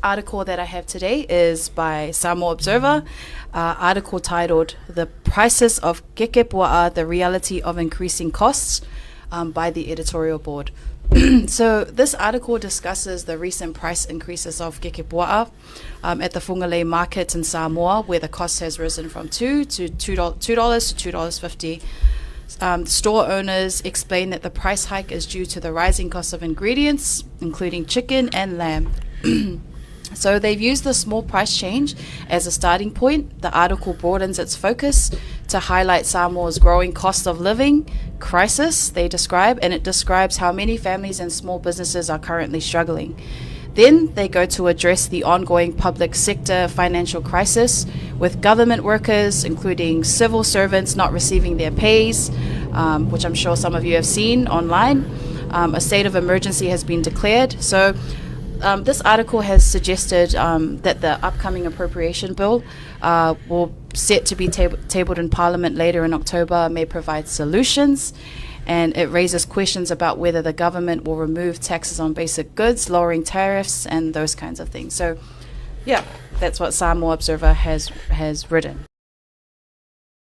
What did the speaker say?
Article that I have today is by Samoa Observer, article titled "The Prices of Kekepuaa: The Reality of Increasing Costs," by the editorial board. So this article discusses the recent price increases of kekepuaa at the Whangalei market in Samoa, where the cost has risen from $2 to $2.50. Store owners explain that the price hike is due to the rising cost of ingredients, including chicken and lamb. So they've used the small price change as a starting point. The article broadens its focus to highlight Samoa's growing cost of living crisis, they describe, and it describes how many families and small businesses are currently struggling. Then they go to address the ongoing public sector financial crisis, with government workers, including civil servants, not receiving their pays, which I'm sure some of you have seen online. A state of emergency has been declared. So this article has suggested that the upcoming appropriation bill will set to be tabled in Parliament later in October may provide solutions, and it raises questions about whether the government will remove taxes on basic goods, lowering tariffs, and those kinds of things. So yeah, that's what Samoa Observer has written.